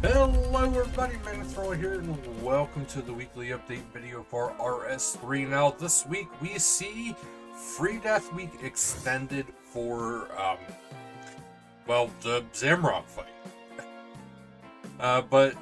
Hello everybody, Manithral here, and welcome to the weekly update video for RS3. Now, this week we see Free Death Week extended for, the Zamrock fight. But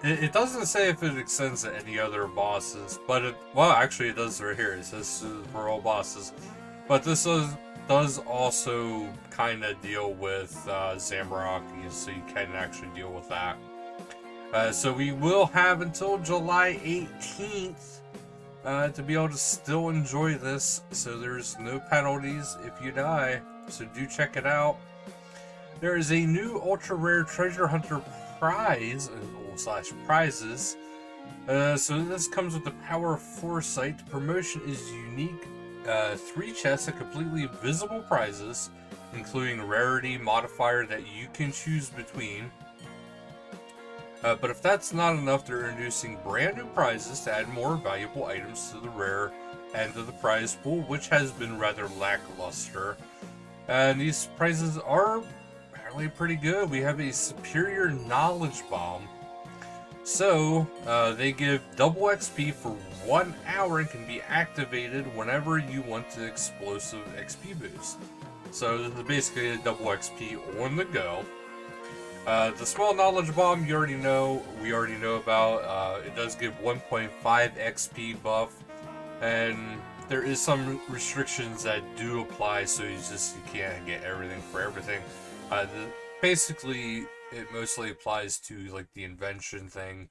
it doesn't say if it extends to any other bosses, but actually it does right here. It says for all bosses. But this does also kind of deal with Zamrock, so you can actually deal with that. So we will have until July 18th to be able to still enjoy this. So there's no penalties if you die. So do check it out. There is a new ultra rare treasure hunter prize slash prizes. So this comes with the power of foresight. The promotion is unique. 3 chests of completely visible prizes, including rarity modifier that you can choose between. But if that's not enough, they're introducing brand new prizes to add more valuable items to the rare end of the prize pool, which has been rather lackluster. And these prizes are apparently pretty good. We have a superior knowledge bomb. So they give double XP for 1 hour and can be activated whenever you want the explosive XP boost. So this is basically a double XP on the go. The small knowledge bomb, we already know about. It does give 1.5 XP buff, and there is some restrictions that do apply, so you can't get everything for everything. Basically, it mostly applies to like the invention thing,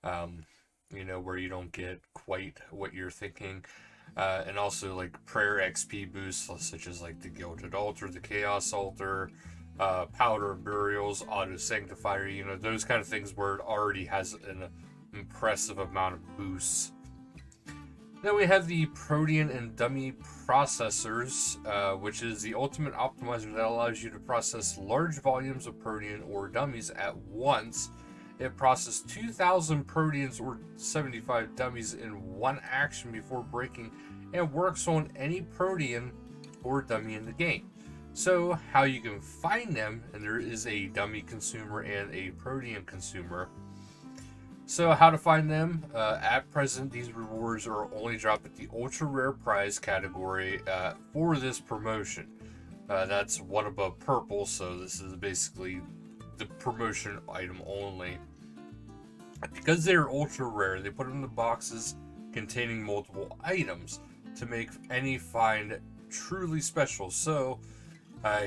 where you don't get quite what you're thinking, and also like prayer XP boosts, such as like the Gilded Altar, the Chaos Altar. Powder burials, auto sanctifier, those kind of things where it already has an impressive amount of boosts. Then we have the Protean and Dummy Processors, which is the ultimate optimizer that allows you to process large volumes of Protean or dummies at once. It processes 2,000 Proteans or 75 dummies in one action before breaking, and works on any Protean or dummy in the game. So how you can find them, and there is a dummy consumer and a Protean consumer. So how to find them? At present, these rewards are only dropped at the ultra rare prize category for this promotion. That's one above purple, so this is basically the promotion item only. Because they're ultra rare, they put them in the boxes containing multiple items to make any find truly special. So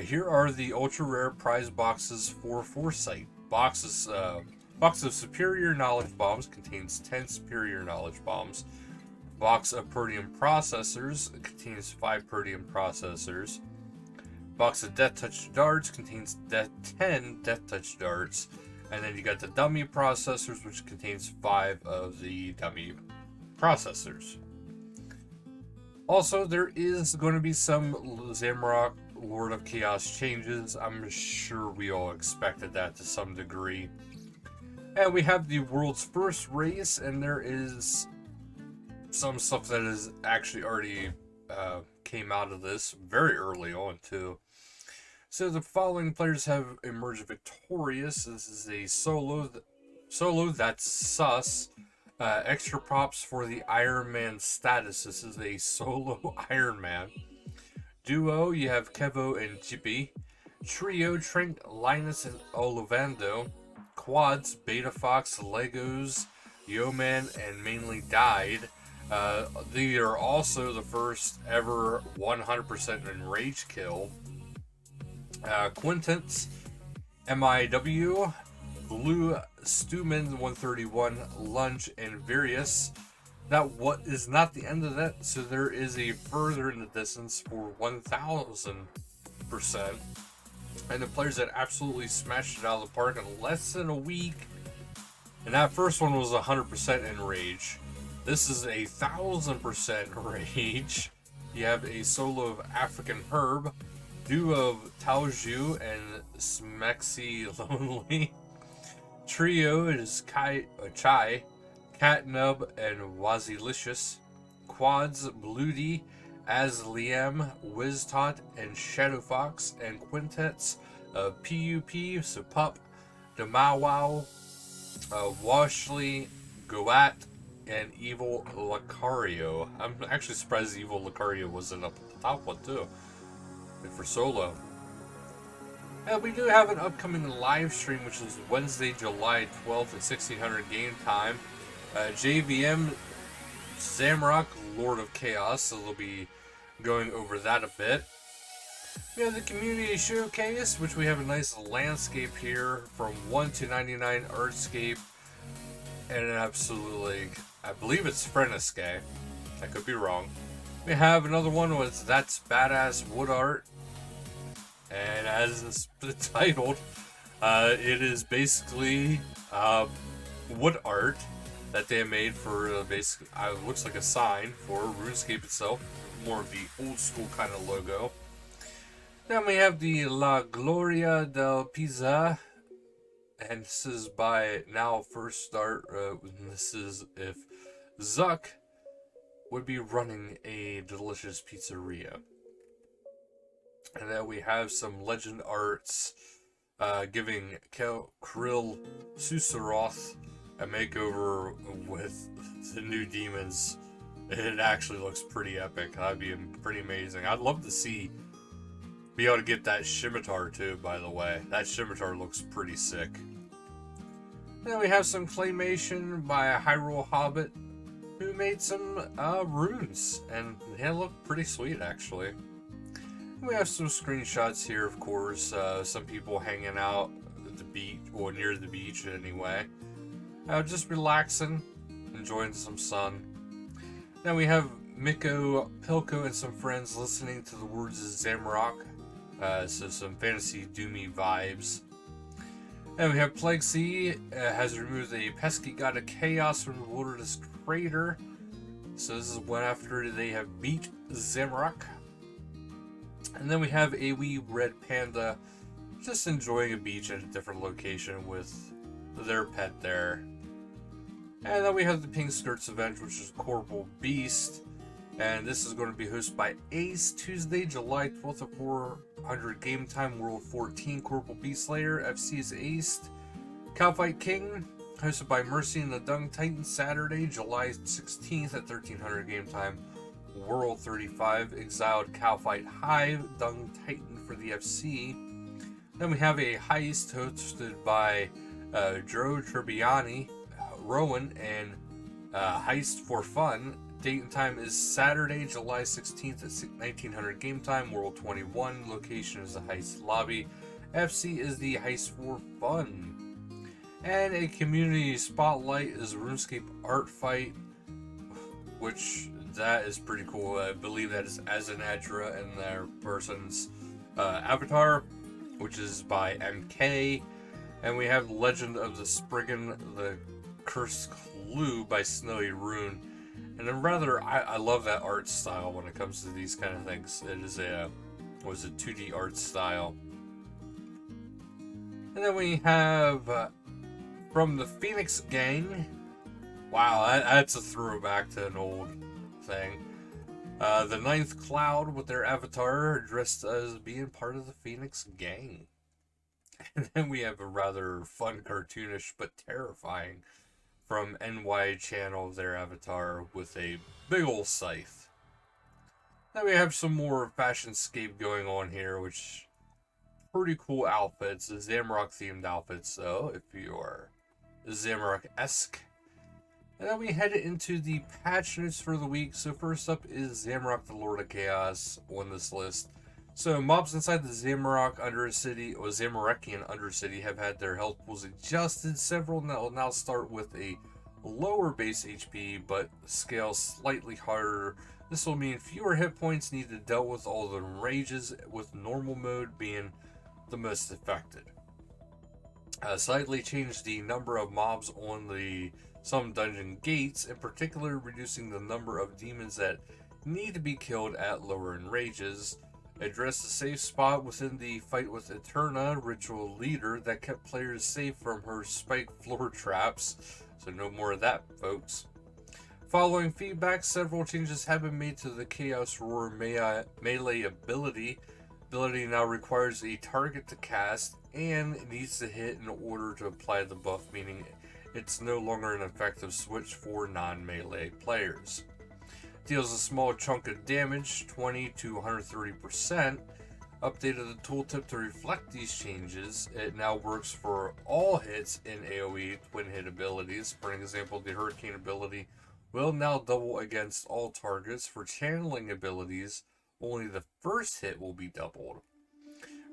here are the ultra rare prize boxes for Foresight. Box of superior knowledge bombs contains 10 superior knowledge bombs. Box of Protean processors contains 5 Protean processors. Box of death touch darts contains 10 death touch darts. And then you got the dummy processors, which contains 5 of the dummy processors. Also, there is going to be some Zamrock Lord of Chaos changes. I'm sure we all expected that to some degree. And we have the world's first race, and there is some stuff that is actually already came out of this very early on too. So the following players have emerged victorious. This is a solo that's sus. Extra props for the Iron Man status. This is a solo Iron Man. Duo, you have Kevo and Chippy. Trio, Trink, Linus, and Olivando. Quads, Beta Fox, Legos, Yeoman, and Mainly Died. They are also the first ever 100% enrage kill. Quintets, MIW, Blue, Stuman 131, Lunch, and Various. That what is not the end of that, so there is a further in the distance for 1000%. And the players that absolutely smashed it out of the park in less than a week. And that first one was 100% enrage. This is 1000% rage. You have a solo of African Herb, duo of Taoju and Smexy Lonely. Trio is Chai, Catnub, and Wazilicious. Quads, Bloody, Asliam, Wiztot, and Shadowfox. And quintets of PUP, Supup, Damawow, Washley, Goat, and Evil Lucario. I'm actually surprised Evil Lucario wasn't up at the top one too. And for solo. And we do have an upcoming live stream, which is Wednesday, July 12th at 1600 game time. JVM, Zamrock, Lord of Chaos, so they'll be going over that a bit. We have the Community Showcase, which we have a nice landscape here from 1 to 99 Artscape. And an absolutely, I believe it's Frenesque. I could be wrong. We have another one with That's Badass Wood Art. And as it's titled, it is basically wood art that they made for basically, looks like a sign for RuneScape itself. More of the old school kind of logo. Then we have the La Gloria del Pisa. And this is by Now First Start. This is if Zuck would be running a delicious pizzeria. And then we have some legend arts giving Krill Susaroth a makeover with the new demons. It actually looks pretty epic. That'd be pretty amazing. I'd love to be able to get that scimitar too, by the way. That scimitar looks pretty sick. And then we have some claymation by a Hyrule Hobbit who made some runes. And they look pretty sweet, actually. We have some screenshots here, of course. Some people hanging out at the beach, or near the beach anyway. Just relaxing, enjoying some sun. Then we have Miko, Pilko, and some friends listening to the words of Zamrock. So some fantasy doomy vibes. And we have Plague Sea has removed a pesky god of chaos from the Wilderness Crater. So this is one after they have beat Zamrock. And then we have a wee red panda just enjoying a beach at a different location with their pet there. And then we have the Pink Skirts event, which is Corporal Beast. And this is going to be hosted by Ace Tuesday, July 12th at 400 game time, World 14. Corporal Beast Slayer, FC is aced. Cowfight King, hosted by Mercy and the Dung Titan, Saturday, July 16th at 1300 game time, World 35. Exiled Cowfight Hive, Dung Titan for the FC. Then we have a heist hosted by Dro Tribbiani, Rowan, and Heist for Fun. Date and time is Saturday, July 16th at 1900 game time, World 21. Location is the Heist Lobby. FC is the Heist for Fun. And a community spotlight is RuneScape Art Fight, which that is pretty cool. I believe that is Azanadra and their person's avatar, which is by MK. And we have Legend of the Spriggan, the Cursed Clue by Snowy Rune. And I love that art style when it comes to these kind of things. It is a 2D art style. And then we have from the Phoenix Gang. Wow, that's a throwback to an old thing. The Ninth Cloud with their avatar dressed as being part of the Phoenix Gang. And then we have a rather fun, cartoonish, but terrifying from NY Channel, their avatar with a big old scythe. Then we have some more fashionscape going on here, which pretty cool outfits, Zamrock themed outfits, so if you are Zamrock-esque. And then we head into the patch notes for the week. So first up is Zamrock, the Lord of Chaos on this list. So mobs inside the Zamorak Undercity, or Zamorakian Undercity, have had their health pools adjusted. Several will now start with a lower base HP, but scale slightly harder. This will mean fewer hit points need to deal with all the rages, with normal mode being the most affected. Slightly changed the number of mobs on some dungeon gates, in particular reducing the number of demons that need to be killed at lower enrages. Addressed a safe spot within the fight with Eterna, Ritual Leader, that kept players safe from her spike floor traps. So no more of that, folks. Following feedback, several changes have been made to the Chaos Roar melee ability. Ability now requires a target to cast and needs to hit in order to apply the buff, meaning it's no longer an effective switch for non-melee players. Deals a small chunk of damage, 20 to 130%. Updated the tooltip to reflect these changes. It now works for all hits in AoE twin hit abilities. For example, the Hurricane ability will now double against all targets. For channeling abilities, only the first hit will be doubled.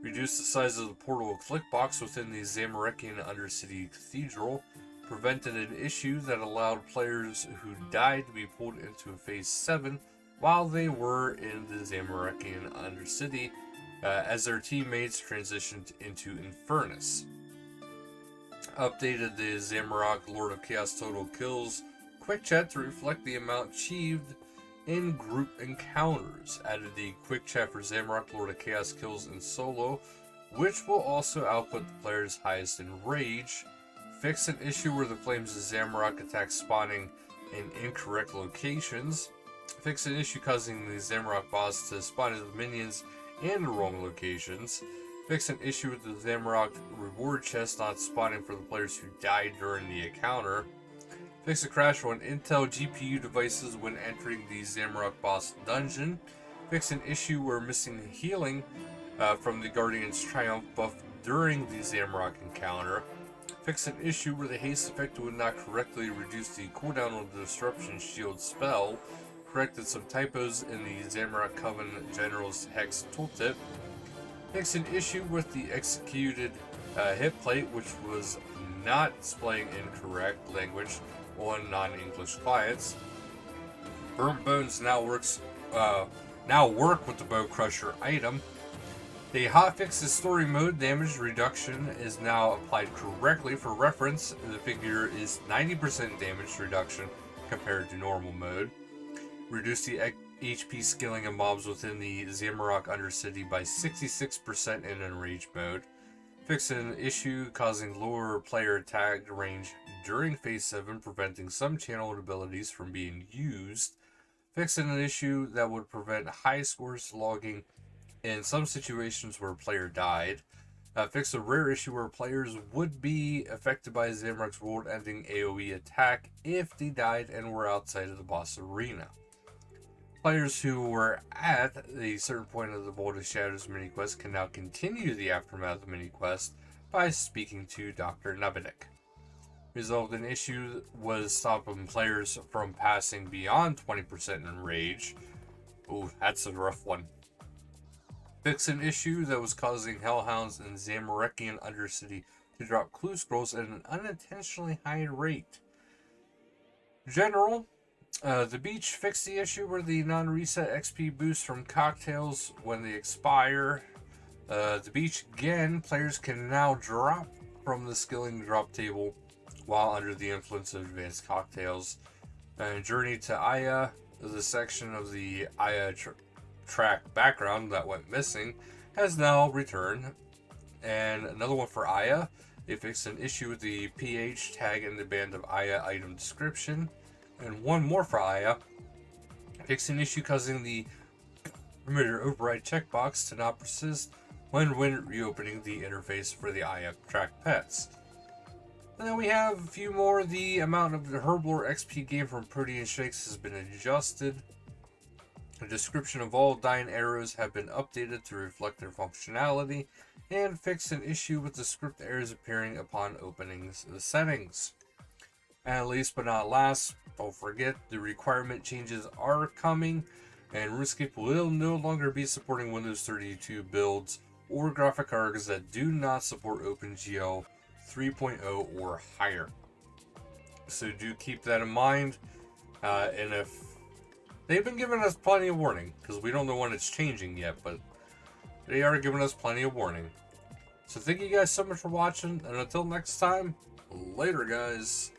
Reduced the size of the portal click box within the Zamorakian Undercity Cathedral. Prevented an issue that allowed players who died to be pulled into Phase 7 while they were in the Zamorakian Undercity as their teammates transitioned into Infernus. Updated the Zamorak Lord of Chaos total kills quick chat to reflect the amount achieved in group encounters. Added the quick chat for Zamorak Lord of Chaos kills in solo, which will also output the player's highest in rage. Fixed an issue where the flames of Zamorak attack spawning in incorrect locations. Fixed an issue causing the Zamorak boss to spawn his minions in the wrong locations. Fixed an issue with the Zamorak reward chest not spawning for the players who died during the encounter. Fixed a crash on Intel GPU devices when entering the Zamorak boss dungeon. Fixed an issue where missing healing from the Guardian's Triumph buff during the Zamorak encounter. Fixed an issue where the haste effect would not correctly reduce the cooldown of the Disruption Shield spell. Corrected some typos in the Zamorak Coven General's Hex tooltip. Fixed an issue with the executed hit plate, which was not displaying incorrect language on non-English clients. Burnt Bones now work with the Bow Crusher item. The hotfix is story mode. Damage reduction is now applied correctly. For reference, the figure is 90% damage reduction compared to normal mode. Reduce the HP skilling of mobs within the Zamorak Undercity by 66% in Enraged mode. Fix an issue causing lower player attack range during Phase 7, preventing some channeled abilities from being used. Fix an issue that would prevent high scores logging in some situations where a player died. Fix a rare issue where players would be affected by Zamorak's world-ending AoE attack if they died and were outside of the boss arena. Players who were at a certain point of the Vault of Shadows mini-quest can now continue the aftermath of the mini-quest by speaking to Dr. Nubinik. Resolved an issue was stopping players from passing beyond 20% in rage. Ooh, that's a rough one. Fix an issue that was causing Hellhounds in Zamorakian Undercity to drop clue scrolls at an unintentionally high rate. General, the beach fixed the issue where the non-reset XP boosts from cocktails when they expire. The beach again, players can now drop from the skilling drop table while under the influence of advanced cocktails. Journey to Aya, the section of the Aya track background that went missing, has now returned. And another one for Aya, they fixed an issue with the PH tag in the band of Aya item description. And one more for Aya, fixed an issue causing the permitter override checkbox to not persist when reopening the interface for the Aya track pets. And then we have a few more. The amount of the Herblore XP gained from Protean Shakes has been adjusted. The description of all dying arrows have been updated to reflect their functionality, and fixed an issue with the script errors appearing upon opening the settings. And least but not last, don't forget the requirement changes are coming, and RuneScape will no longer be supporting Windows 32 builds or graphic cards that do not support OpenGL 3.0 or higher. So do keep that in mind, and if they've been giving us plenty of warning, because we don't know when it's changing yet, but they are giving us plenty of warning. So thank you guys so much for watching, and until next time, later guys.